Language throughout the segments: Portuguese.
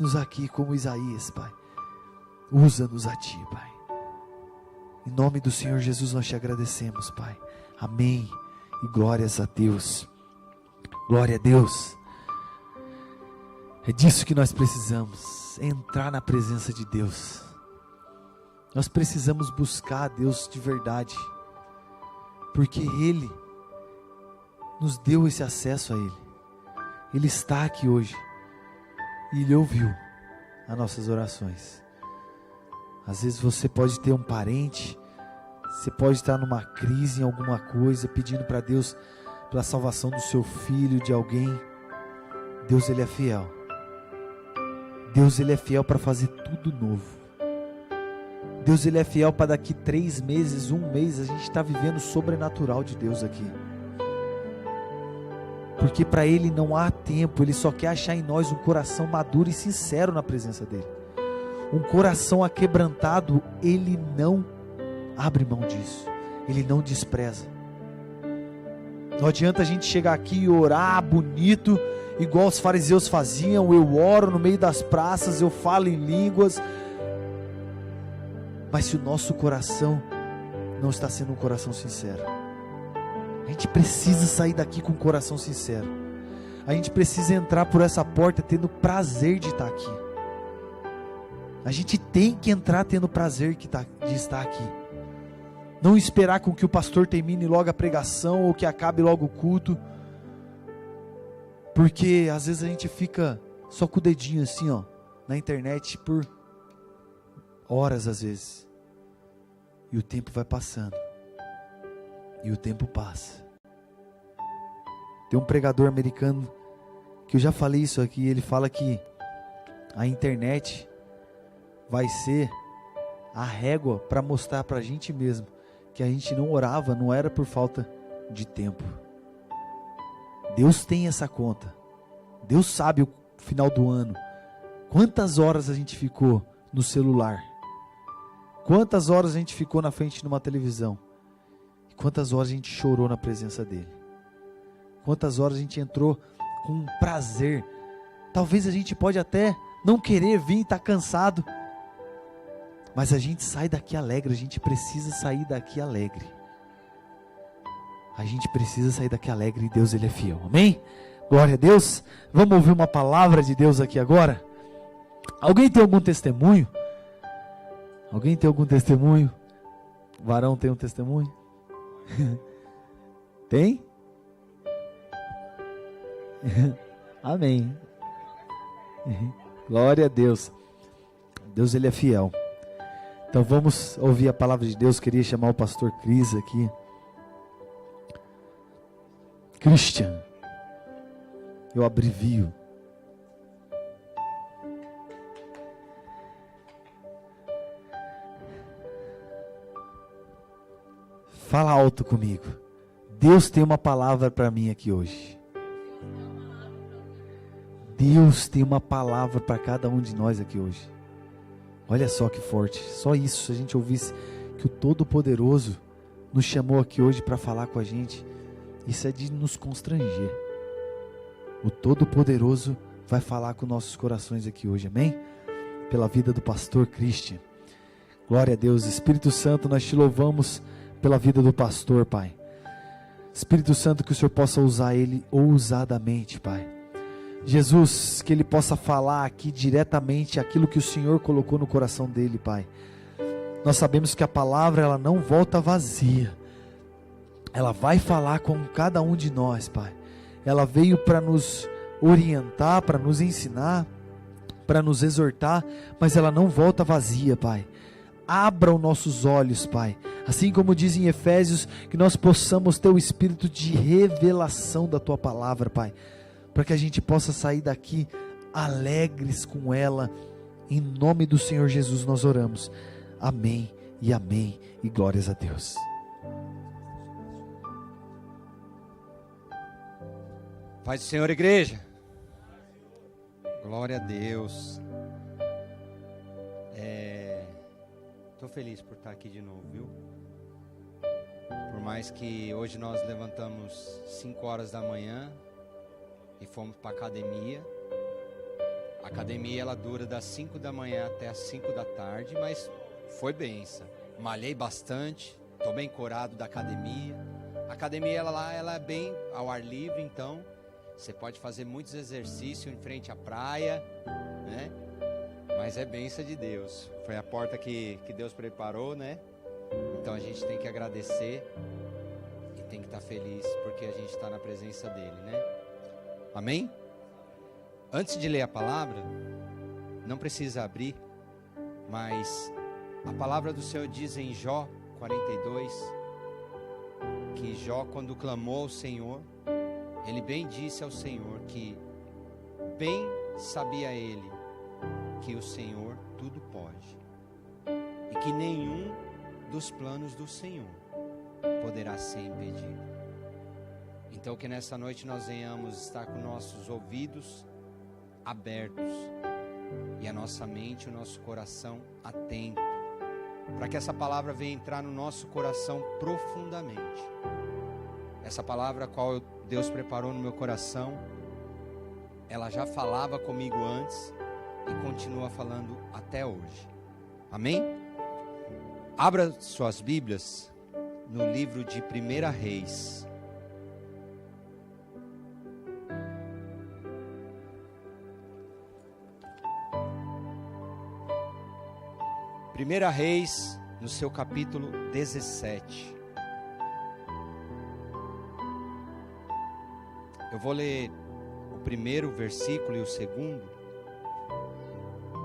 Nos aqui como Isaías, Pai. Usa-nos a Ti, Pai. Em nome do Senhor Jesus nós te agradecemos, Pai. Amém. E glórias a Deus. Glória a Deus. É disso que nós precisamos. Entrar na presença de Deus. Nós precisamos buscar a Deus de verdade. Porque Ele nos deu esse acesso a Ele. Ele está aqui hoje. E Ele ouviu as nossas orações. Às vezes você pode ter um parente, você pode estar numa crise em alguma coisa, pedindo para Deus pela salvação do seu filho, de alguém. Deus, Ele é fiel. Deus, Ele é fiel para fazer tudo novo. Deus, Ele é fiel para daqui 3 meses, 1 mês, a gente está vivendo o sobrenatural de Deus aqui. Porque para Ele não há tempo, Ele só quer achar em nós um coração maduro e sincero na presença dEle. Um coração aquebrantado, Ele não abre mão disso. Ele não despreza. Não adianta a gente chegar aqui e orar bonito, igual os fariseus faziam. Eu oro no meio das praças, eu falo em línguas. Mas se o nosso coração não está sendo um coração sincero, a gente precisa sair daqui com um coração sincero. A gente precisa entrar por essa porta tendo prazer de estar aqui. A gente tem que entrar tendo prazer de estar aqui. Não esperar com que o pastor termine logo a pregação ou que acabe logo o culto. Porque às vezes a gente fica só com o dedinho assim, ó, na internet por horas às vezes. E o tempo vai passando. E o tempo passa. Tem um pregador americano que eu já falei isso aqui, ele fala que a internet vai ser a régua para mostrar para a gente mesmo que a gente não orava, não era por falta de tempo. Deus tem essa conta. Deus sabe o final do ano. Quantas horas a gente ficou no celular? Quantas horas a gente ficou na frente de uma televisão? E quantas horas a gente chorou na presença dEle? Quantas horas a gente entrou com prazer? Talvez a gente pode até não querer vir, estar cansado. Mas a gente sai daqui alegre, a gente precisa sair daqui alegre. A gente precisa sair daqui alegre e Deus, Ele é fiel, amém? Glória a Deus. Vamos ouvir uma palavra de Deus aqui agora? Alguém tem algum testemunho? Alguém tem algum testemunho? O varão tem um testemunho? Tem? Amém. Glória a Deus. Deus, Ele é fiel. Então vamos ouvir a palavra de Deus. Queria chamar o pastor Cris aqui. Christian. Eu abrevio. Fala alto comigo. Deus tem uma palavra para mim aqui hoje. Deus tem uma palavra para cada um de nós aqui hoje. Olha só que forte. Só isso, se a gente ouvisse que o Todo-Poderoso nos chamou aqui hoje para falar com a gente, isso é de nos constranger. O Todo-Poderoso vai falar com nossos corações aqui hoje, amém? Pela vida do pastor Christian. Glória a Deus. Espírito Santo, nós te louvamos pela vida do pastor, Pai. Espírito Santo, que o Senhor possa usar ele ousadamente, Pai. Jesus, que ele possa falar aqui diretamente aquilo que o Senhor colocou no coração dele, Pai. Nós sabemos que a palavra, ela não volta vazia. Ela vai falar com cada um de nós, Pai. Ela veio para nos orientar, para nos ensinar, para nos exortar, mas ela não volta vazia, Pai. Abra os nossos olhos, Pai. Assim como diz em Efésios, que nós possamos ter o espírito de revelação da Tua palavra, Pai. Para que a gente possa sair daqui alegres com ela. Em nome do Senhor Jesus nós oramos. Amém e amém. E glórias a Deus. Paz do Senhor, igreja. Glória a Deus. Estou feliz por estar aqui de novo, viu? Por mais que hoje nós levantamos 5 horas da manhã e fomos para a academia, A academia ela dura das 5 da manhã até as 5 da tarde, mas foi benção. Malhei bastante, estou bem corado da academia. A academia ela é bem ao ar livre, então você pode fazer muitos exercícios em frente à praia, né? Mas é bênção de Deus. Foi a porta que Deus preparou, né? Então a gente tem que agradecer e tem que estar feliz porque a gente está na presença dele, né? Amém? Antes de ler a palavra, não precisa abrir, mas a palavra do Senhor diz em Jó 42, que Jó, quando clamou ao Senhor, ele bem disse ao Senhor que bem sabia ele que o Senhor tudo pode e que nenhum dos planos do Senhor poderá ser impedido. Então que nessa noite nós venhamos estar com nossos ouvidos abertos e a nossa mente, o nosso coração atento, para que essa palavra venha entrar no nosso coração profundamente. Essa palavra a qual Deus preparou no meu coração, ela já falava comigo antes e continua falando até hoje. Amém? Abra suas Bíblias no livro de 1 Reis. Primeira Reis, no seu capítulo 17. Eu vou ler o primeiro versículo e o segundo.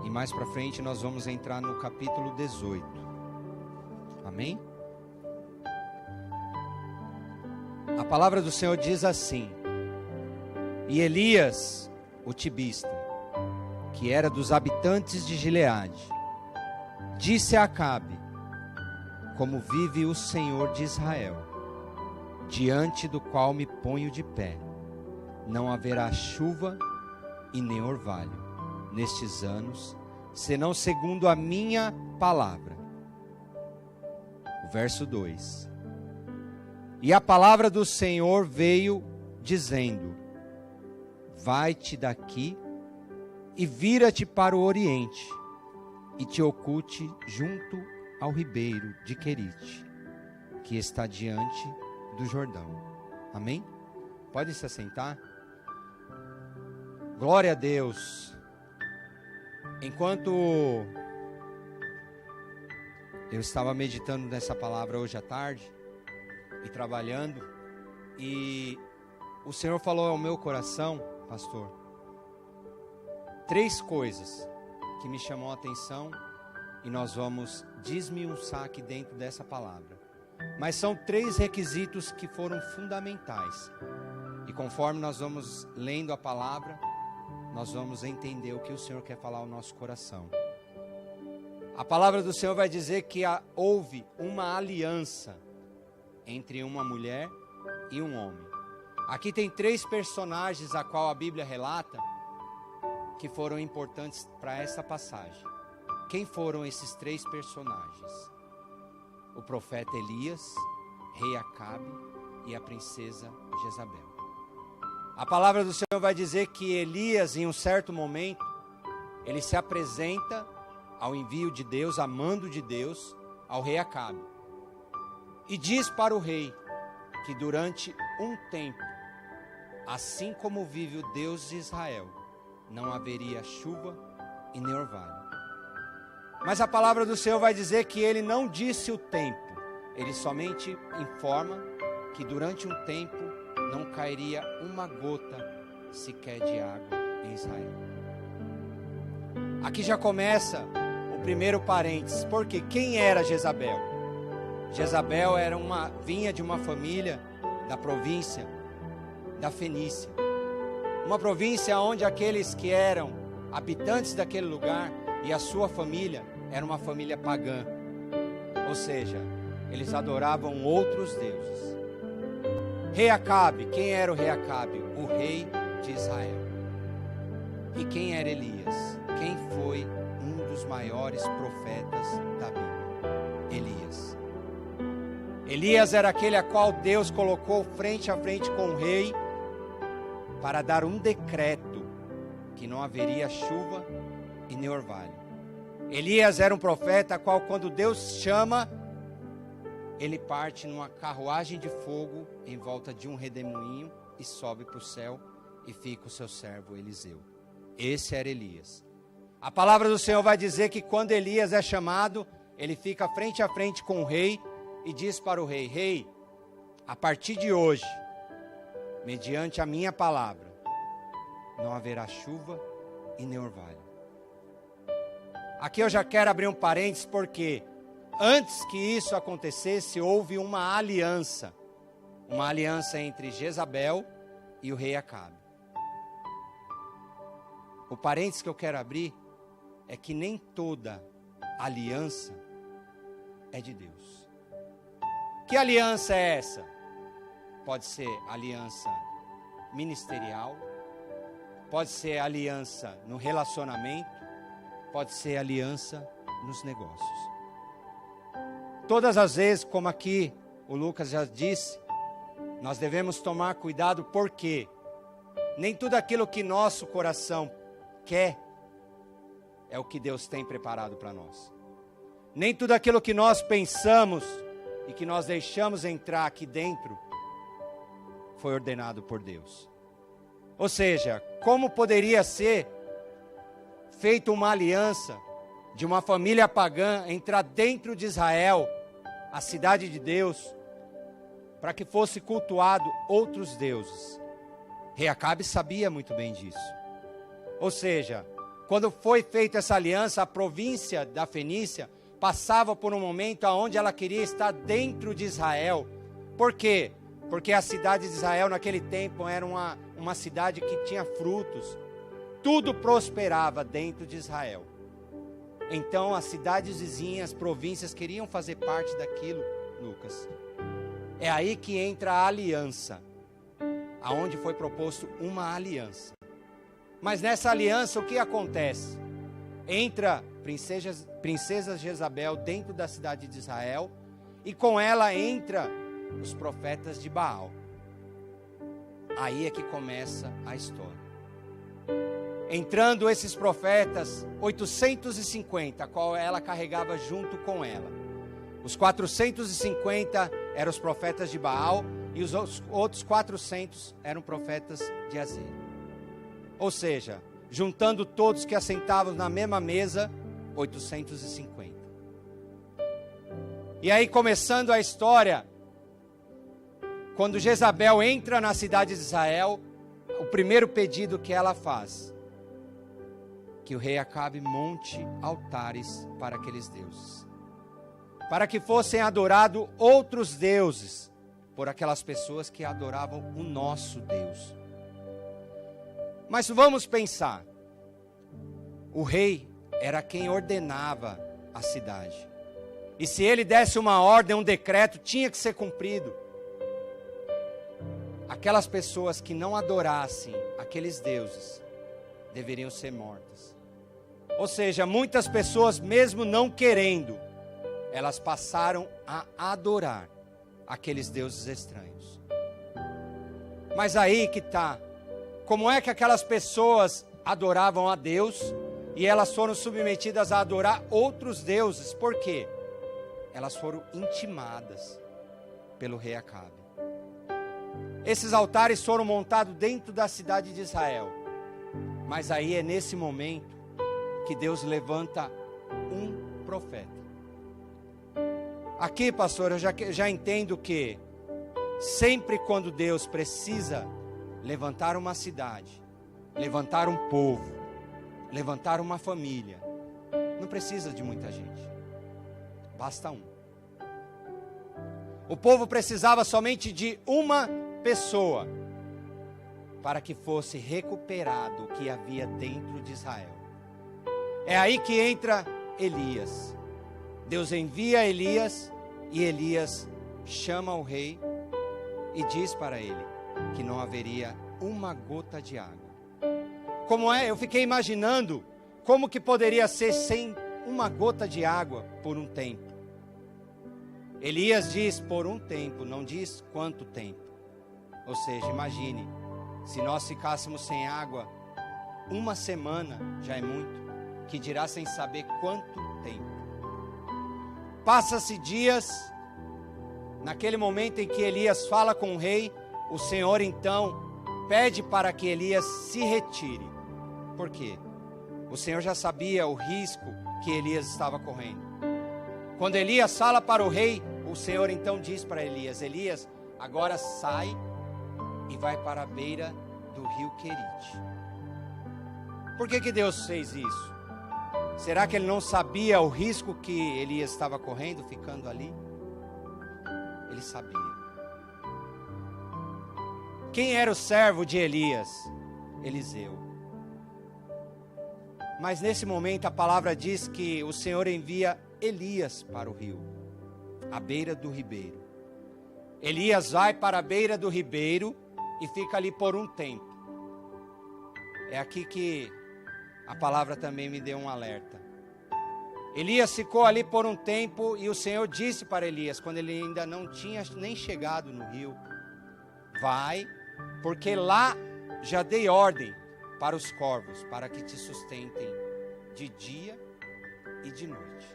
E mais para frente nós vamos entrar no capítulo 18. Amém? A palavra do Senhor diz assim: E Elias, o tibista, que era dos habitantes de Gileade, disse a Acabe: Como vive o Senhor de Israel, diante do qual me ponho de pé, não haverá chuva e nem orvalho nestes anos, senão segundo a minha palavra. O verso 2: E a palavra do Senhor veio dizendo: Vai-te daqui e vira-te para o oriente, e te oculte junto ao ribeiro de Querite, que está diante do Jordão. Amém? Pode se assentar. Glória a Deus. Enquanto eu estava meditando nessa palavra hoje à tarde e trabalhando, e o Senhor falou ao meu coração, pastor, 3 coisas que me chamou a atenção e nós vamos desmiuçar aqui dentro dessa palavra. Mas são 3 requisitos que foram fundamentais. E conforme nós vamos lendo a palavra, nós vamos entender o que o Senhor quer falar ao nosso coração. A palavra do Senhor vai dizer que houve uma aliança entre uma mulher e um homem. Aqui tem 3 personagens a qual a Bíblia relata que foram importantes para essa passagem. Quem foram esses 3 personagens? O profeta Elias, rei Acabe e a princesa Jezabel. A palavra do Senhor vai dizer que Elias, em um certo momento, ele se apresenta ao envio de Deus, a mando de Deus, ao rei Acabe. E diz para o rei que durante um tempo, assim como vive o Deus de Israel, não haveria chuva e nem orvalho. Mas a palavra do Senhor vai dizer que ele não disse o tempo, ele somente informa que durante um tempo não cairia uma gota sequer de água em Israel. Aqui já começa o primeiro parênteses, porque quem era Jezabel? Jezabel vinha de uma família da província da Fenícia, uma província onde aqueles que eram habitantes daquele lugar e a sua família era uma família pagã, ou seja, eles adoravam outros deuses. Rei Acabe, quem era o rei Acabe? O rei de Israel. E quem era Elias? Quem foi um dos maiores profetas da Bíblia? Elias. Elias era aquele a qual Deus colocou frente a frente com o rei para dar um decreto que que não haveria chuva e nem orvalho. Elias era um profeta, qual quando Deus chama, ele parte numa carruagem de fogo em volta de um redemoinho e sobe para o céu e fica o seu servo Eliseu. Esse era Elias. A palavra do Senhor vai dizer que quando Elias é chamado, ele fica frente a frente com o rei e diz para o rei: rei, a partir de hoje, mediante a minha palavra, não haverá chuva e nem orvalho. Aqui eu já quero abrir um parênteses, porque antes que isso acontecesse, houve uma aliança entre Jezabel e o rei Acabe. O parênteses que eu quero abrir é que nem toda aliança é de Deus. Que aliança é essa? Pode ser aliança ministerial, pode ser aliança no relacionamento, pode ser aliança nos negócios. Todas as vezes, como aqui o Lucas já disse, nós devemos tomar cuidado, porque nem tudo aquilo que nosso coração quer é o que Deus tem preparado para nós. Nem tudo aquilo que nós pensamos e que nós deixamos entrar aqui dentro foi ordenado por Deus. Ou seja, como poderia ser feita uma aliança de uma família pagã entrar dentro de Israel, a cidade de Deus, para que fosse cultuado outros deuses? Rei Acabe sabia muito bem disso. Ou seja, quando foi feita essa aliança, a província da Fenícia passava por um momento onde ela queria estar dentro de Israel. Por quê? Porque a cidade de Israel naquele tempo era uma cidade que tinha frutos. Tudo prosperava dentro de Israel. Então as cidades vizinhas, províncias, queriam fazer parte daquilo, Lucas. É aí que entra a aliança, aonde foi proposto uma aliança. Mas nessa aliança o que acontece? Entra princesa Jezabel dentro da cidade de Israel, e com ela entra os profetas de Baal. Aí é que começa a história. Entrando esses profetas, 850, a qual ela carregava junto com ela. Os 450 eram os profetas de Baal, e os outros 400 eram profetas de Azer. Ou seja, juntando todos que assentavam na mesma mesa, 850. E aí, começando a história, quando Jezabel entra na cidade de Israel, o primeiro pedido que ela faz, que o rei Acabe monte altares para aqueles deuses, para que fossem adorados outros deuses, por aquelas pessoas que adoravam o nosso Deus. Mas vamos pensar, o rei era quem ordenava a cidade, e se ele desse uma ordem, um decreto, tinha que ser cumprido. Aquelas pessoas que não adorassem aqueles deuses deveriam ser mortas. Ou seja, muitas pessoas, mesmo não querendo, elas passaram a adorar aqueles deuses estranhos. Mas aí que está, como é que aquelas pessoas adoravam a Deus e elas foram submetidas a adorar outros deuses? Por quê? Elas foram intimadas pelo rei Acabe. Esses altares foram montados dentro da cidade de Israel. Mas aí é nesse momento que Deus levanta um profeta. Aqui, pastor, eu já entendo que sempre quando Deus precisa levantar uma cidade, levantar um povo, levantar uma família, não precisa de muita gente, basta um. O povo precisava somente de uma pessoa para que fosse recuperado o que havia dentro de Israel. É aí que entra Elias. Deus envia Elias, e Elias chama o rei e diz para ele que não haveria uma gota de água. Como é? Eu fiquei imaginando como que poderia ser sem uma gota de água por um tempo. Elias diz por um tempo, não diz quanto tempo. Ou seja, imagine, se nós ficássemos sem água uma semana já é muito, que dirá sem saber quanto tempo. Passa-se dias, naquele momento em que Elias fala com o rei, o Senhor então pede para que Elias se retire. Por quê? O Senhor já sabia o risco que Elias estava correndo. Quando Elias fala para o rei, o Senhor então diz para Elias: Elias, agora sai e vai para a beira do rio Querite. Por que Deus fez isso? Será que ele não sabia o risco que Elias estava correndo ficando ali? Ele sabia. Quem era o servo de Elias? Eliseu. Mas nesse momento a palavra diz que o Senhor envia Elias para o rio, à beira do ribeiro. Elias vai para a beira do ribeiro e fica ali por um tempo. É aqui que a palavra também me deu um alerta. Elias ficou ali por um tempo e o Senhor disse para Elias, quando ele ainda não tinha nem chegado no rio: vai, porque lá já dei ordem para os corvos, para que te sustentem de dia e de noite.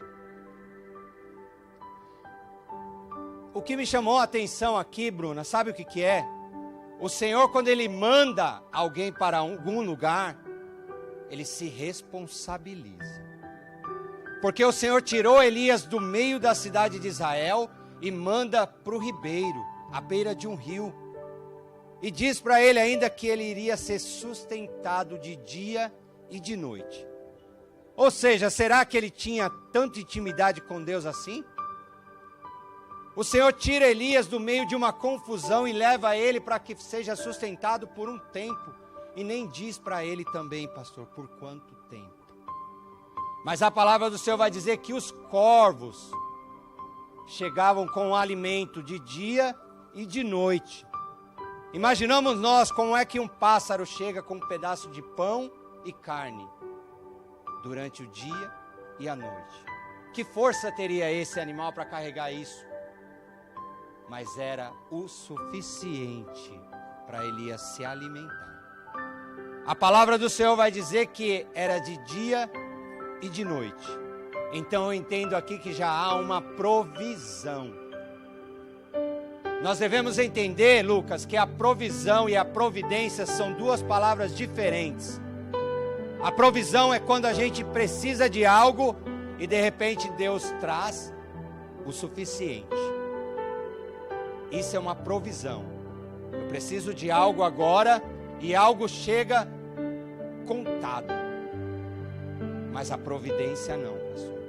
O que me chamou a atenção aqui, Bruna, sabe o que é? O Senhor, quando Ele manda alguém para algum lugar, Ele se responsabiliza. Porque o Senhor tirou Elias do meio da cidade de Israel e manda para o ribeiro, à beira de um rio. E diz para ele ainda que ele iria ser sustentado de dia e de noite. Ou seja, será que ele tinha tanta intimidade com Deus assim? O Senhor tira Elias do meio de uma confusão e leva ele para que seja sustentado por um tempo. E nem diz para ele também, pastor, por quanto tempo. Mas a palavra do Senhor vai dizer que os corvos chegavam com o alimento de dia e de noite. Imaginamos nós como é que um pássaro chega com um pedaço de pão e carne durante o dia e a noite. Que força teria esse animal para carregar isso? Mas era o suficiente para Elias se alimentar. A palavra do Senhor vai dizer que era de dia e de noite. Então eu entendo aqui que já há uma provisão. Nós devemos entender, Lucas, que a provisão e a providência são duas palavras diferentes. A provisão é quando a gente precisa de algo e de repente Deus traz o suficiente. Isso é uma provisão. Eu preciso de algo agora e algo chega contado. Mas a providência não, pastor.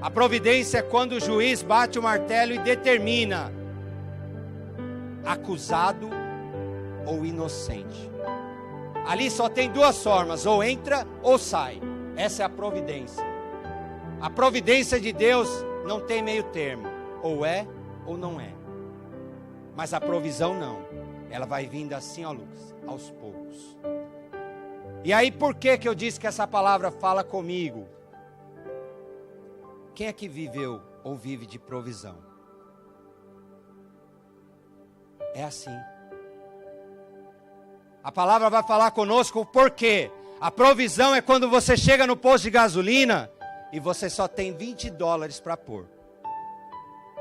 A providência é quando o juiz bate o martelo e determina acusado ou inocente. Ali só tem duas formas, ou entra ou sai. Essa é a providência. A providência de Deus não tem meio termo, ou é ou não é. Mas a provisão não. Ela vai vindo assim, ó Lucas, aos poucos. E aí por que eu disse que essa palavra fala comigo? Quem é que viveu ou vive de provisão? É assim. A palavra vai falar conosco porque a provisão é quando você chega no posto de gasolina e você só tem $20 para pôr.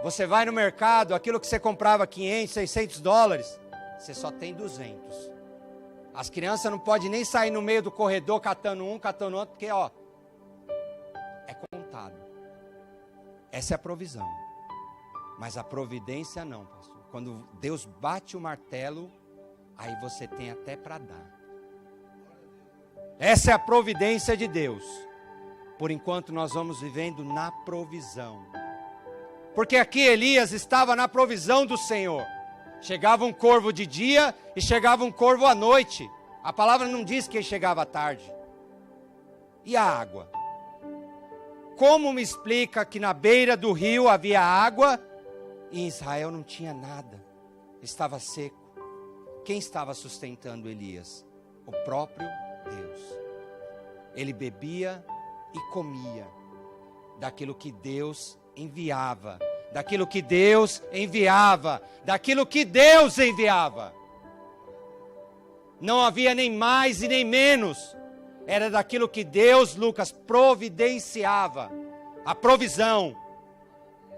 Você vai no mercado, aquilo que você comprava $500, $600, você só tem 200. As crianças não podem nem sair no meio do corredor catando um, catando outro, porque ó, é contado. Essa é a provisão. Mas a providência não, pastor. Quando Deus bate o martelo, aí você tem até para dar. Essa é a providência de Deus. Por enquanto nós vamos vivendo na provisão. Porque aqui Elias estava na provisão do Senhor. Chegava um corvo de dia e chegava um corvo à noite. A palavra não diz que ele chegava à tarde. E a água? Como me explica que na beira do rio havia água e em Israel não tinha nada? Estava seco. Quem estava sustentando Elias? O próprio Deus. Ele bebia e comia daquilo que Deus enviava, daquilo que Deus enviava, daquilo que Deus enviava. Não havia nem mais e nem menos. Era daquilo que Deus, Lucas, providenciava. A provisão.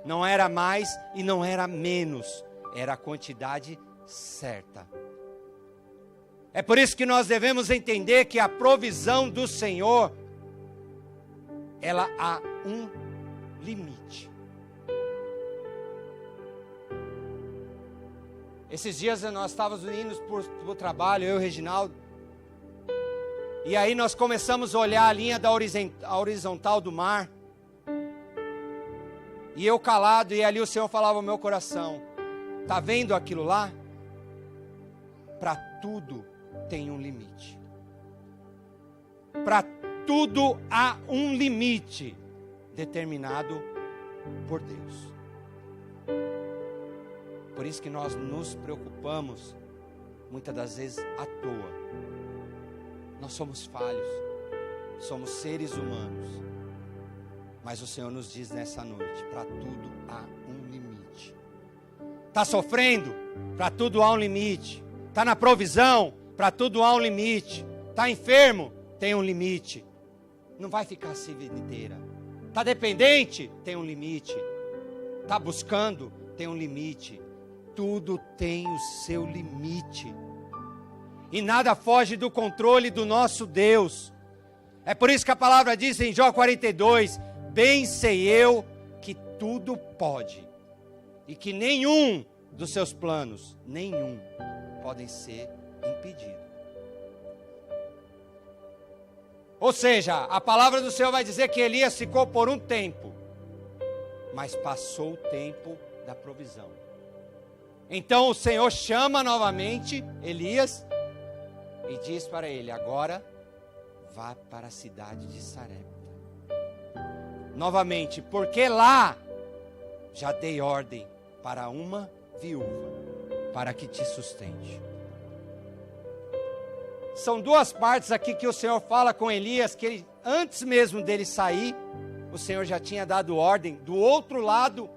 Não era mais e não era menos. Era a quantidade certa. É por isso que nós devemos entender que a provisão do Senhor, ela há um limite. Esses dias nós estávamos indo para o trabalho, eu e o Reginaldo. E aí nós começamos a olhar a linha da horizontal do mar. E eu calado, e ali o Senhor falava ao meu coração: está vendo aquilo lá? Para tudo tem um limite. Para tudo há um limite determinado por Deus. Por isso que nós nos preocupamos muitas das vezes à toa. Nós somos falhos, somos seres humanos. Mas o Senhor nos diz nessa noite: para tudo há um limite. Está sofrendo? Para tudo há um limite. Está na provisão? Para tudo há um limite. Está enfermo? Tem um limite. Não vai ficar assim a vida inteira. Está dependente? Tem um limite. Está buscando? Tem um limite. Tudo tem o seu limite. E nada foge do controle do nosso Deus. É por isso que a palavra diz em Jó 42: bem sei eu que tudo pode, e que nenhum dos seus planos, nenhum, podem ser impedidos. Ou seja, a palavra do Senhor vai dizer que Elias ficou por um tempo, mas passou o tempo da provisão. Então o Senhor chama novamente Elias e diz para ele: agora vá para a cidade de Sarepta. Novamente, porque lá já dei ordem para uma viúva, para que te sustente. São duas partes aqui que o Senhor fala com Elias, que ele, antes mesmo dele sair, o Senhor já tinha dado ordem do outro lado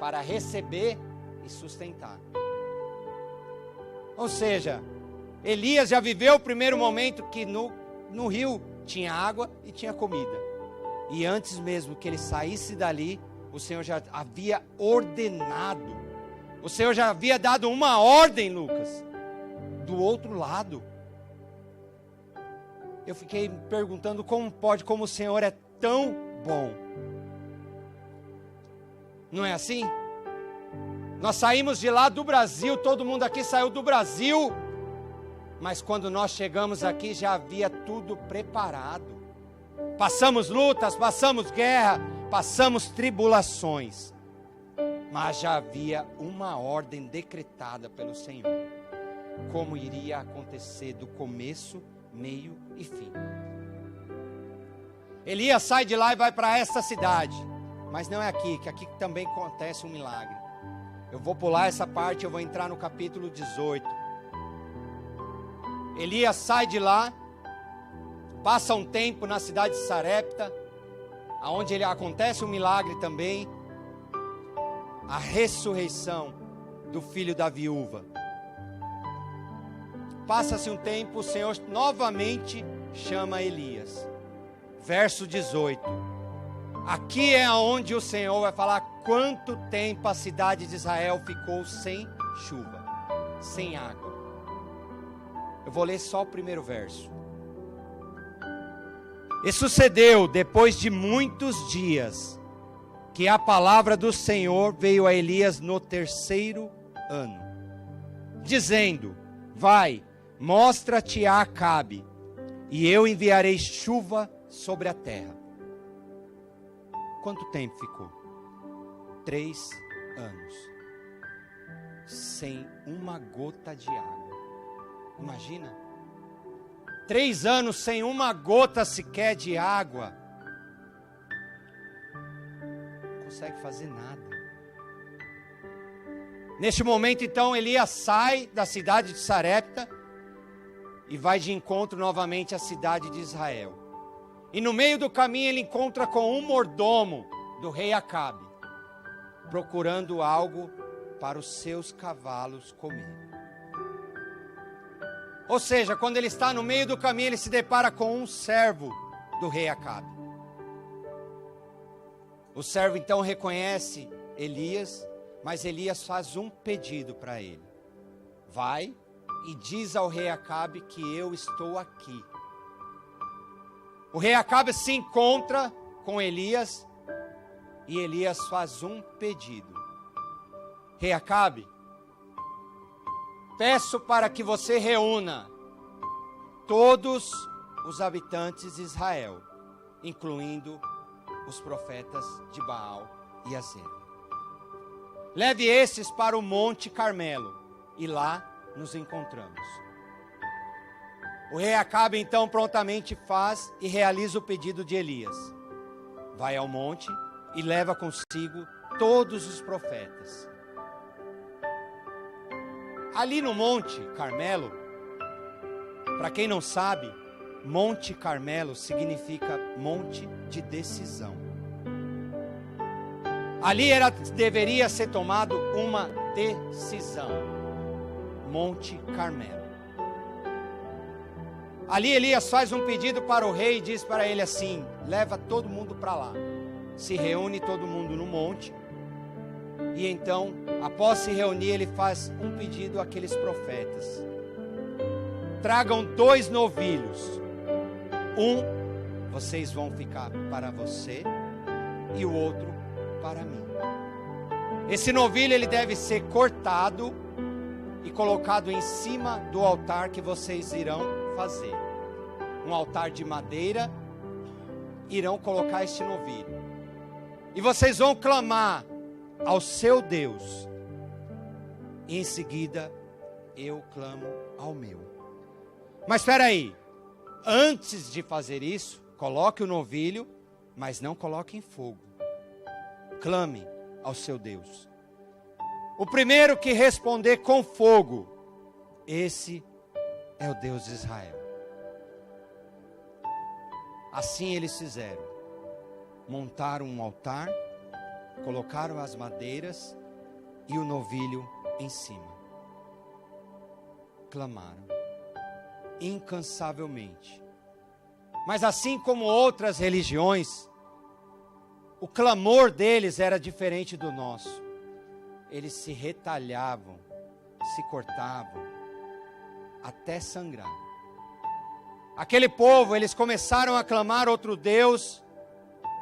para receber e sustentar. Ou seja, Elias já viveu o primeiro momento que no rio tinha água e tinha comida. E antes mesmo que ele saísse dali, o Senhor já havia ordenado. O Senhor já havia dado uma ordem, Lucas, do outro lado. Eu fiquei me perguntando como pode, como o Senhor é tão bom. Não é assim? Nós saímos de lá do Brasil, todo mundo aqui saiu do Brasil, mas quando nós chegamos aqui já havia tudo preparado. Passamos lutas, passamos guerra, passamos tribulações, mas já havia uma ordem decretada pelo Senhor, como iria acontecer do começo, meio e fim. Elias sai de lá e vai para esta cidade, mas não é aqui, que aqui também acontece um milagre. Eu vou pular essa parte, eu vou entrar no capítulo 18. Elias sai de lá, passa um tempo na cidade de Sarepta, onde acontece um milagre também, a ressurreição do filho da viúva. Passa-se um tempo, o Senhor novamente chama Elias. Verso 18. Aqui é onde o Senhor vai falar quanto tempo a cidade de Israel ficou sem chuva, sem água. Eu vou ler só o primeiro verso. E sucedeu, depois de muitos dias, que a palavra do Senhor veio a Elias no 3º ano, dizendo: vai, mostra-te a Acabe, e eu enviarei chuva sobre a terra. Quanto tempo ficou? 3 anos, sem uma gota de água. Imagina, 3 anos sem uma gota sequer de água. Não consegue fazer nada. Neste momento então Elias sai da cidade de Sarepta e vai de encontro novamente à cidade de Israel. E no meio do caminho ele encontra com um mordomo do rei Acabe, procurando algo para os seus cavalos comer. Ou seja, quando ele está no meio do caminho, ele se depara com um servo do rei Acabe. O servo então reconhece Elias, mas Elias faz um pedido para ele. Vai e diz ao rei Acabe que eu estou aqui. O rei Acabe se encontra com Elias e Elias faz um pedido. Rei Acabe, peço para que você reúna todos os habitantes de Israel, incluindo os profetas de Baal e Azera. Leve esses para o Monte Carmelo e lá nos encontramos. O rei Acabe então prontamente faz e realiza o pedido de Elias. Vai ao monte e leva consigo todos os profetas. Ali no Monte Carmelo, para quem não sabe, Monte Carmelo significa monte de decisão. Ali deveria ser tomado uma decisão. Monte Carmelo. Ali Elias faz um pedido para o rei e diz para ele assim: leva todo mundo para lá. Se reúne todo mundo no monte. E então, após se reunir, ele faz um pedido àqueles profetas. Tragam 2 novilhos. Um, vocês vão ficar para você, e o outro para mim. Esse novilho ele deve ser cortado e colocado em cima do altar que vocês irão fazer. Um altar de madeira, irão colocar este novilho. E vocês vão clamar ao seu Deus. E em seguida, eu clamo ao meu. Mas espera aí. Antes de fazer isso, coloque o novilho, mas não coloque em fogo. Clame ao seu Deus. O primeiro que responder com fogo, esse é o Deus de Israel. Assim eles fizeram. Montaram um altar, colocaram as madeiras e o novilho em cima. Clamaram incansavelmente. Mas assim como outras religiões, o clamor deles era diferente do nosso. Eles se retalhavam, se cortavam, até sangrar. Aquele povo, eles começaram a clamar outro Deus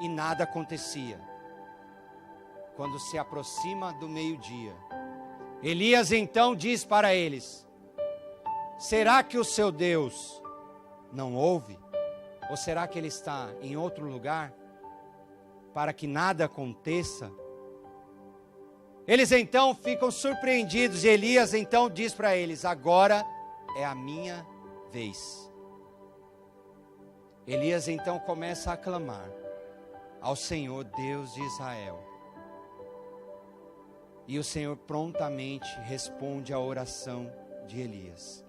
e nada acontecia. Quando se aproxima do meio-dia, Elias então diz para eles: será que o seu Deus não ouve? Ou será que ele está em outro lugar para que nada aconteça? Eles então ficam surpreendidos e Elias então diz para eles: agora é a minha vez. Elias então começa a clamar ao Senhor Deus de Israel. E o Senhor prontamente responde à oração de Elias.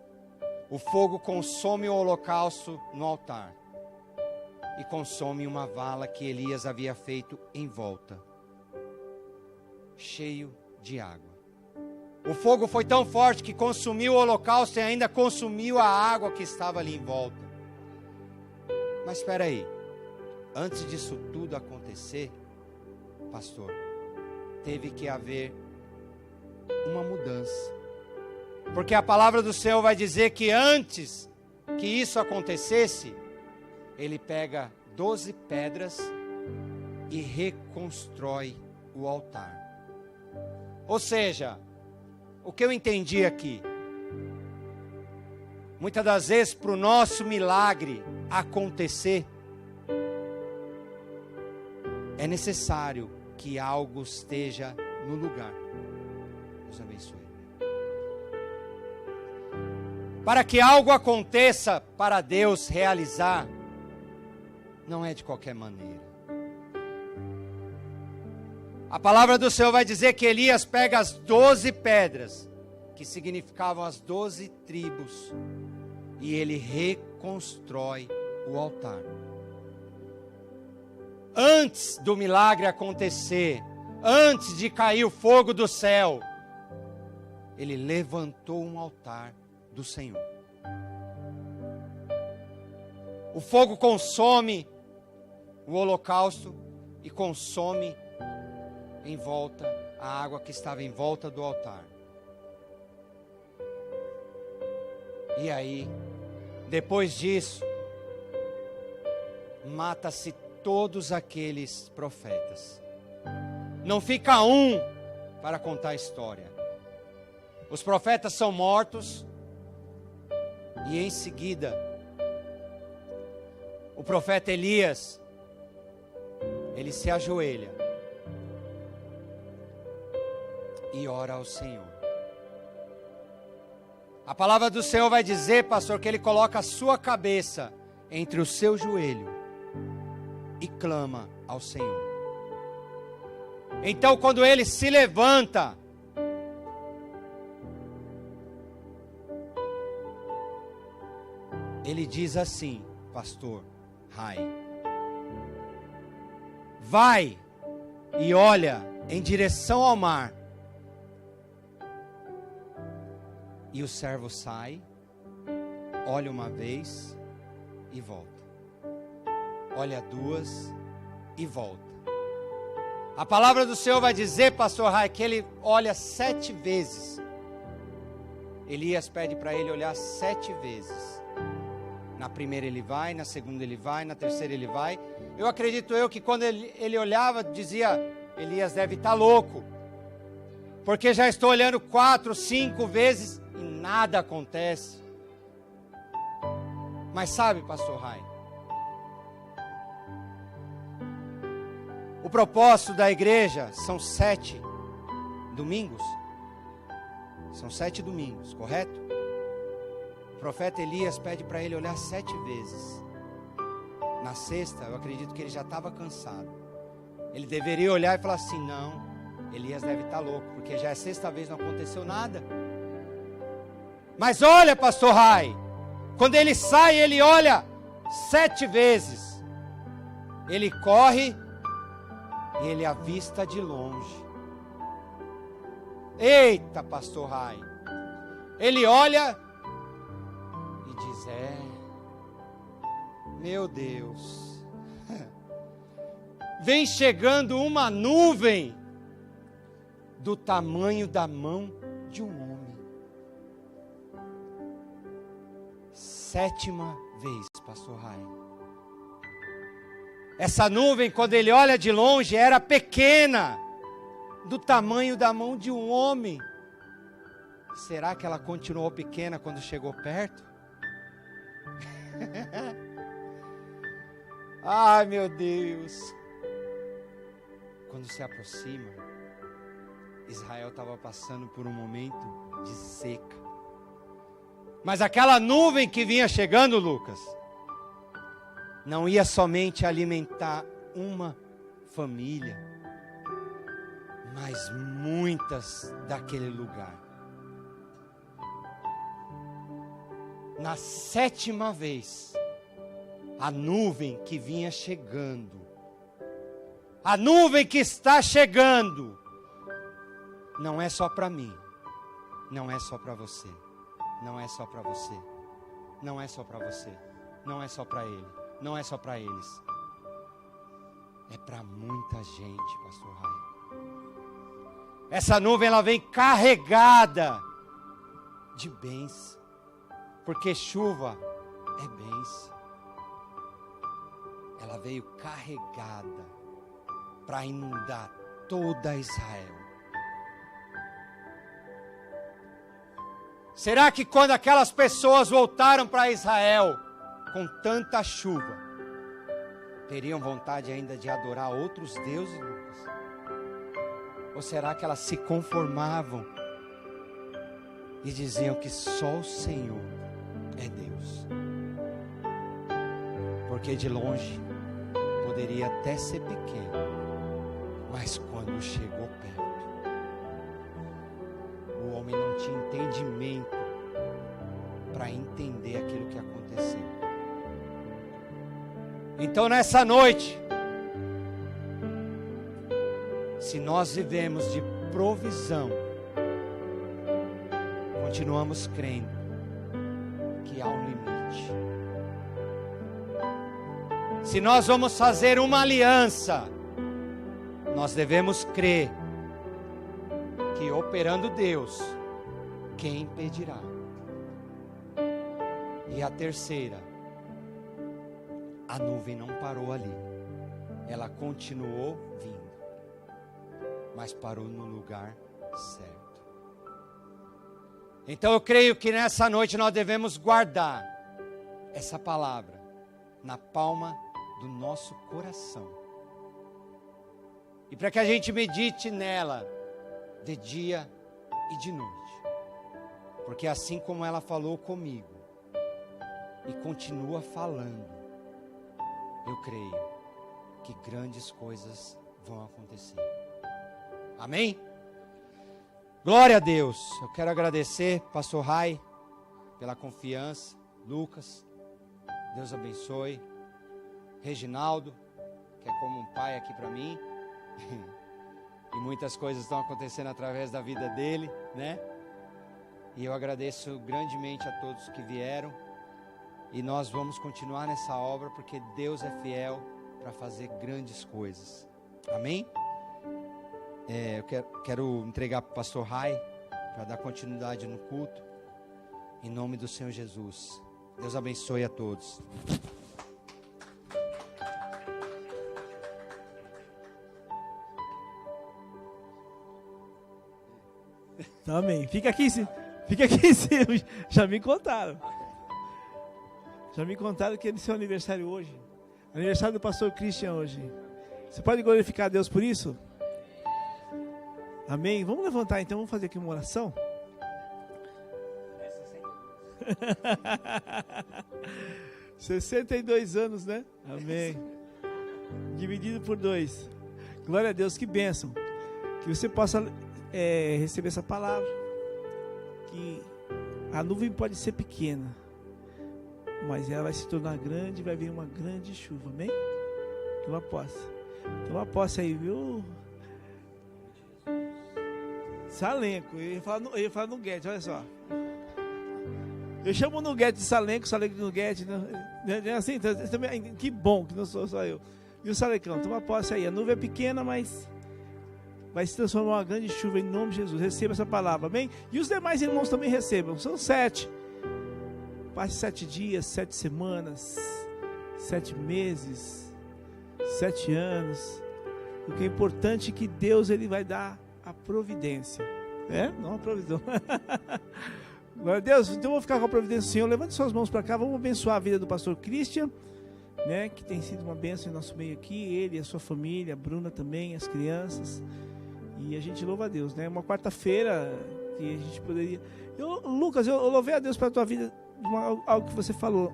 O fogo consome o holocausto no altar e consome uma vala que Elias havia feito em volta, cheio de água. O fogo foi tão forte que consumiu o holocausto e ainda consumiu a água que estava ali em volta. Mas espera aí, antes disso tudo acontecer, pastor, teve que haver uma mudança. Porque a palavra do Senhor vai dizer que antes que isso acontecesse, ele pega 12 pedras e reconstrói o altar. Ou seja, o que eu entendi aqui, muitas das vezes para o nosso milagre acontecer, é necessário que algo esteja no lugar. Deus abençoe. Para que algo aconteça, para Deus realizar, não é de qualquer maneira. A palavra do Senhor vai dizer que Elias pega as 12 pedras, que significavam as 12 tribos, e ele reconstrói o altar. Antes do milagre acontecer, antes de cair o fogo do céu, ele levantou um altar do Senhor. O fogo consome o holocausto e consome em volta a água que estava em volta do altar. E aí, depois disso, mata-se todos aqueles profetas. Não fica um para contar a história. Os profetas são mortos e em seguida o profeta Elias, ele se ajoelha e ora ao Senhor. A palavra do Senhor vai dizer, pastor, que ele coloca a sua cabeça entre o seu joelho e clama ao Senhor. Então, quando ele se levanta, ele diz assim, pastor Rai: vai e olha em direção ao mar. E o servo sai, olha uma vez e volta. Olha duas e volta. A palavra do Senhor vai dizer, pastor Rai, que ele olha 7 vezes. Elias pede para ele olhar 7 vezes. Na primeira ele vai, na segunda ele vai, na terceira ele vai. Eu acredito que quando ele olhava, dizia, Elias deve estar louco. Porque já estou olhando 4, 5 vezes e nada acontece. Mas sabe, pastor Rai, o propósito da igreja são 7 domingos. São 7 domingos, correto? O profeta Elias pede para ele olhar 7 vezes. Na sexta, eu acredito que ele já estava cansado. Ele deveria olhar e falar assim, não, Elias deve estar louco, porque já é 6ª vez, não aconteceu nada. Mas olha, pastor Rai, quando ele sai, ele olha 7 vezes. Ele corre e ele avista de longe. Eita, pastor Rai. Ele olha e diz, meu Deus, vem chegando uma nuvem do tamanho da mão de um homem. 7ª vez, pastor Rai. Essa nuvem, quando ele olha de longe, era pequena, do tamanho da mão de um homem. Será que ela continuou pequena quando chegou perto? Ai, meu Deus. Quando se aproxima, Israel estava passando por um momento de seca. Mas aquela nuvem que vinha chegando, Lucas, não ia somente alimentar uma família, mas muitas daquele lugar. Na 7ª vez, a nuvem que vinha chegando, a nuvem que está chegando, não é só para mim, não é só para você, não é só para você, não é só para você, não é só para ele, não é só para eles, é para muita gente, pastor Rai. Essa nuvem, ela vem carregada de bênção, porque chuva é bênção. Ela veio carregada para inundar toda Israel. Será que quando aquelas pessoas voltaram para Israel com tanta chuva, teriam vontade ainda de adorar outros deuses, Lucas? Ou será que elas se conformavam e diziam que só o Senhor é Deus? Porque de longe poderia até ser pequeno, mas quando chegou perto, o homem não tinha entendimento para entender aquilo que aconteceu. Então nessa noite, se nós vivemos de provisão, continuamos crendo que há um limite. Se nós vamos fazer uma aliança, nós devemos crer que operando Deus, quem impedirá? E a terceira, a nuvem não parou ali, ela continuou vindo, mas parou no lugar certo. Então eu creio que nessa noite nós devemos guardar essa palavra na palma do nosso coração, e para que a gente medite nela de dia e de noite, porque assim como ela falou comigo e continua falando, eu creio que grandes coisas vão acontecer. Amém? Glória a Deus. Eu quero agradecer pastor Rai pela confiança, Lucas, Deus abençoe, Reginaldo, que é como um pai aqui para mim, e muitas coisas estão acontecendo através da vida dele, né? E eu agradeço grandemente a todos que vieram, e nós vamos continuar nessa obra, porque Deus é fiel para fazer grandes coisas. Amém? Eu quero entregar para o pastor Rai, para dar continuidade no culto, em nome do Senhor Jesus. Deus abençoe a todos. Amém. Fica aqui em cima. Já me contaram. Que é do seu aniversário hoje. Aniversário do pastor Christian hoje. Você pode glorificar a Deus por isso? Amém. Vamos levantar então, vamos fazer aqui uma oração. 62 anos, né? Amém. Dividido por 2. Glória a Deus, que bênção. Que você possa receber essa palavra. Que a nuvem pode ser pequena, mas ela vai se tornar grande e vai vir uma grande chuva. Amém? Toma posse. Toma posse aí, viu? Salenco. Eu ia falar no Guedes, olha só. Eu chamo no Guedes de Salenco de Nuguete. Assim, também, que bom que não sou só eu. E o Salecão, toma posse aí. A nuvem é pequena, mas vai se transformar em uma grande chuva em nome de Jesus. Receba essa palavra, amém? E os demais irmãos também recebam. São 7. Passe 7 dias, 7 semanas, 7 meses, 7 anos. O que é importante é que Deus ele vai dar a providência. Não a provisão. Glória a Deus. Então eu vou ficar com a providência do Senhor. Levante suas mãos para cá. Vamos abençoar a vida do pastor Christian, né, que tem sido uma bênção em nosso meio aqui. Ele e a sua família, a Bruna também, as crianças. E a gente louva a Deus, né? Uma quarta-feira que a gente poderia... Lucas, eu louvei a Deus pela tua vida, algo que você falou.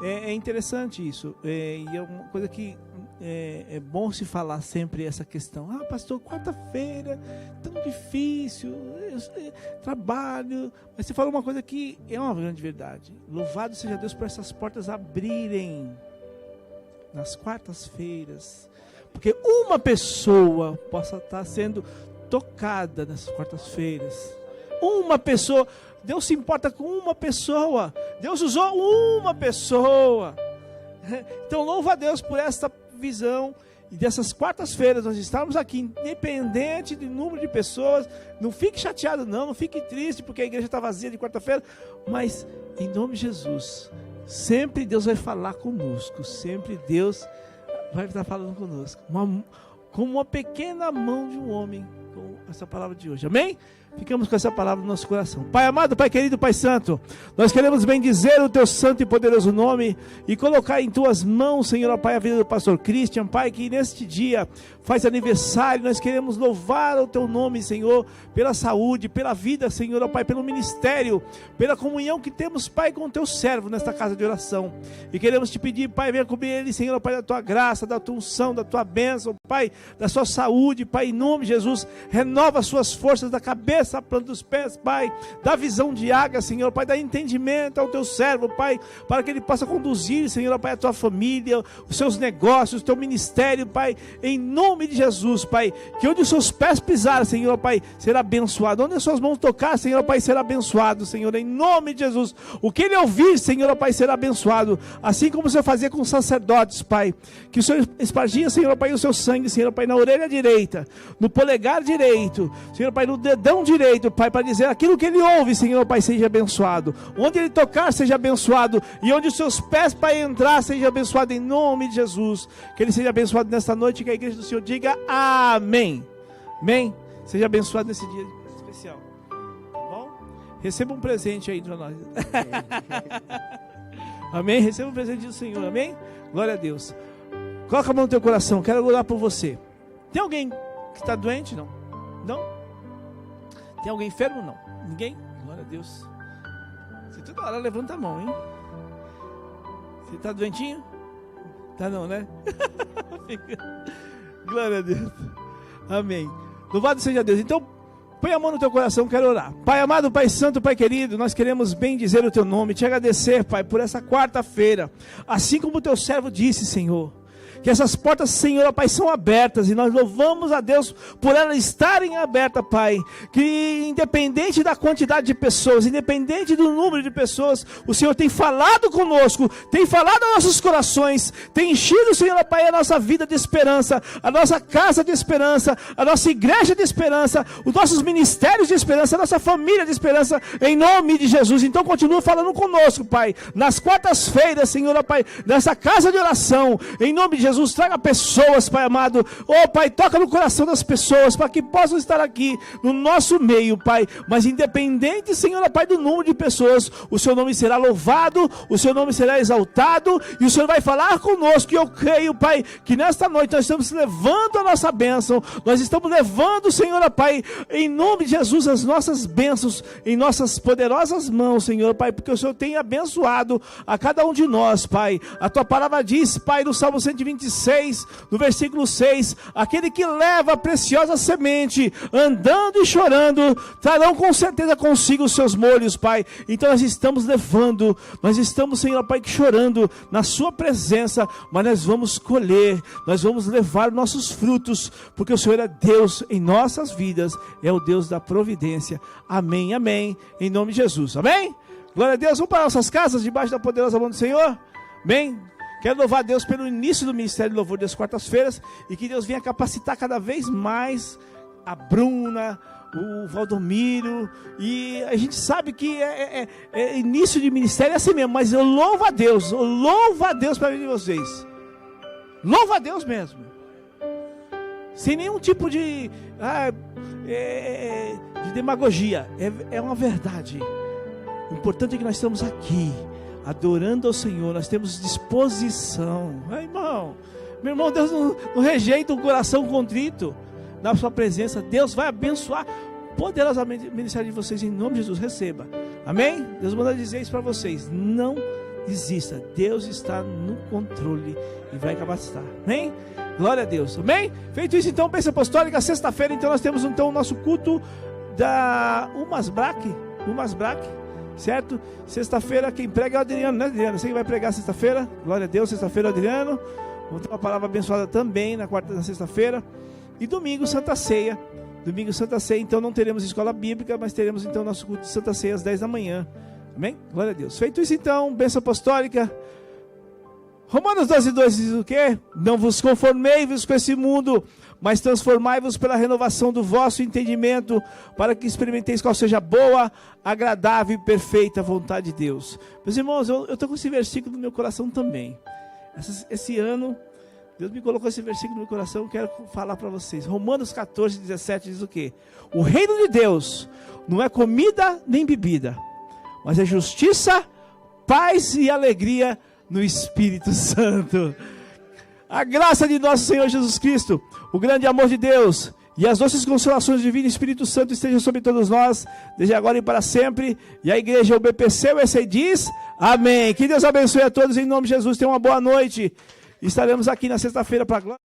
É interessante isso. E é uma coisa que é bom se falar sempre essa questão. Ah, pastor, quarta-feira, tão difícil, trabalho. Mas você falou uma coisa que é uma grande verdade. Louvado seja Deus por essas portas abrirem nas quartas-feiras. Porque uma pessoa possa estar sendo tocada nessas quartas-feiras. Uma pessoa. Deus se importa com uma pessoa. Deus usou uma pessoa. Então louva a Deus por esta visão. E dessas quartas-feiras nós estamos aqui, independente do número de pessoas. Não fique chateado não fique triste porque a igreja está vazia de quarta-feira. Mas em nome de Jesus, sempre Deus vai falar conosco. Sempre Deus vai estar falando conosco. Como uma pequena mão de um homem, com essa palavra de hoje. Amém? Ficamos com essa palavra no nosso coração. Pai amado, Pai querido, Pai santo, nós queremos bendizer o teu santo e poderoso nome e colocar em tuas mãos, Senhor, Pai, a vida do pastor Christian, Pai, que neste dia faz aniversário. Nós queremos louvar o teu nome, Senhor, pela saúde, pela vida, Senhor, Pai, pelo ministério, pela comunhão que temos, Pai, com o teu servo nesta casa de oração. E queremos te pedir, Pai, venha cobrir ele, Senhor, Pai, da tua graça, da tua unção, da tua bênção, Pai, da sua saúde, Pai, em nome de Jesus, renova as suas forças da cabeça cabeça, a planta dos pés, Pai. Dá visão de águia, Senhor, Pai. Dá entendimento ao teu servo, Pai, para que ele possa conduzir, Senhor, Pai, a tua família, os seus negócios, o teu ministério, Pai, em nome de Jesus, Pai. Que onde os seus pés pisarem, Senhor, Pai, será abençoado. Onde as suas mãos tocar, Senhor, Pai, será abençoado, Senhor, em nome de Jesus. O que ele ouvir, Senhor, Pai, será abençoado. Assim como o Senhor fazia com os sacerdotes, Pai. Que o Senhor espargia, Senhor, Pai, o seu sangue, Senhor, Pai, na orelha direita, no polegar direito, Senhor, Pai, no dedão direito, Pai, para dizer aquilo que ele ouve, Senhor, Pai, seja abençoado. Onde ele tocar, seja abençoado. E onde os seus pés, Pai, entrar, seja abençoado em nome de Jesus. Que ele seja abençoado nesta noite, que a igreja do Senhor diga amém. Amém. Seja abençoado nesse dia especial. Tá bom? Receba um presente aí para nós. Amém? Receba um presente do Senhor. Amém? Glória a Deus. Coloca a mão no teu coração. Quero orar por você. Tem alguém que está doente? Não. Não? Tem alguém enfermo? Não. Ninguém? Glória a Deus. Você toda hora levanta a mão, hein? Você está doentinho? Tá não, né? Glória a Deus. Amém. Louvado seja Deus. Então, põe a mão no teu coração, quero orar. Pai amado, Pai santo, Pai querido, nós queremos bem dizer o teu nome, te agradecer, Pai, por essa quarta-feira. Assim como o teu servo disse, Senhor, que essas portas, Senhor, Pai, são abertas e nós louvamos a Deus por elas estarem abertas, Pai. Que independente da quantidade de pessoas, independente do número de pessoas, o Senhor tem falado conosco, tem falado aos nossos corações, tem enchido, Senhor, Pai, a nossa vida de esperança, a nossa casa de esperança, a nossa igreja de esperança, os nossos ministérios de esperança, a nossa família de esperança, em nome de Jesus. Então continua falando conosco, Pai, nas quartas-feiras, Senhor, Pai, nessa casa de oração, em nome de Jesus, traga pessoas, Pai amado. Oh, Pai, toca no coração das pessoas para que possam estar aqui no nosso meio, Pai. Mas independente, Senhor, Pai, do número de pessoas, o seu nome será louvado, o seu nome será exaltado e o Senhor vai falar conosco. E eu creio, Pai, que nesta noite nós estamos levando a nossa bênção, nós estamos levando, Senhor, Pai, em nome de Jesus, as nossas bênçãos em nossas poderosas mãos, Senhor, Pai, porque o Senhor tem abençoado a cada um de nós, Pai. A tua palavra diz, Pai, no Salmo 126, no versículo 6, aquele que leva a preciosa semente, andando e chorando, trarão com certeza consigo os seus molhos, Pai. Então nós estamos levando, nós estamos, Senhor, Pai, chorando na sua presença, mas nós vamos colher, nós vamos levar nossos frutos, porque o Senhor é Deus em nossas vidas, é o Deus da providência. Amém, amém, em nome de Jesus, amém? Glória a Deus. Vamos para nossas casas, debaixo da poderosa mão do Senhor, amém? Quero louvar a Deus pelo início do Ministério de Louvor das quartas-feiras e que Deus venha capacitar cada vez mais a Bruna, o Valdomiro, e a gente sabe que é início de ministério é assim mesmo, mas eu louvo a Deus para a vida de vocês. Louvo a Deus mesmo. Sem nenhum tipo de demagogia. É uma verdade. O importante é que nós estamos aqui adorando ao Senhor, nós temos disposição. Meu irmão, Deus não rejeita um coração contrito na sua presença. Deus vai abençoar poderosamente o ministério de vocês, em nome de Jesus. Receba, amém? Deus manda dizer isso para vocês, não desista, Deus está no controle e vai capacitar, amém? Glória a Deus, amém? Feito isso, então, bênção apostólica. Sexta-feira, então, nós temos então o nosso culto da Umas Braque, certo? Sexta-feira quem prega é o Adriano, né, Adriano? Você que vai pregar sexta-feira, glória a Deus. Sexta-feira, Adriano. Vamos ter uma palavra abençoada também na sexta-feira. E domingo, Santa Ceia. Domingo, Santa Ceia, então não teremos escola bíblica, mas teremos então nosso culto de Santa Ceia às 10 da manhã. Amém? Glória a Deus. Feito isso, então, bênção apostólica. Romanos 12:2 diz o quê? Não vos conformei-vos com esse mundo, mas transformai-vos pela renovação do vosso entendimento, para que experimenteis qual seja a boa, agradável e perfeita vontade de Deus. Meus irmãos, eu estou com esse versículo no meu coração também. Esse ano, Deus me colocou esse versículo no meu coração, quero falar para vocês. Romanos 14:17 diz o quê? O reino de Deus não é comida nem bebida, mas é justiça, paz e alegria no Espírito Santo. A graça de nosso Senhor Jesus Cristo, o grande amor de Deus e as doces consolações divino Espírito Santo estejam sobre todos nós, desde agora e para sempre. E a igreja, o BPC, o EC diz, amém. Que Deus abençoe a todos em nome de Jesus. Tenham uma boa noite. Estaremos aqui na sexta-feira para a glória.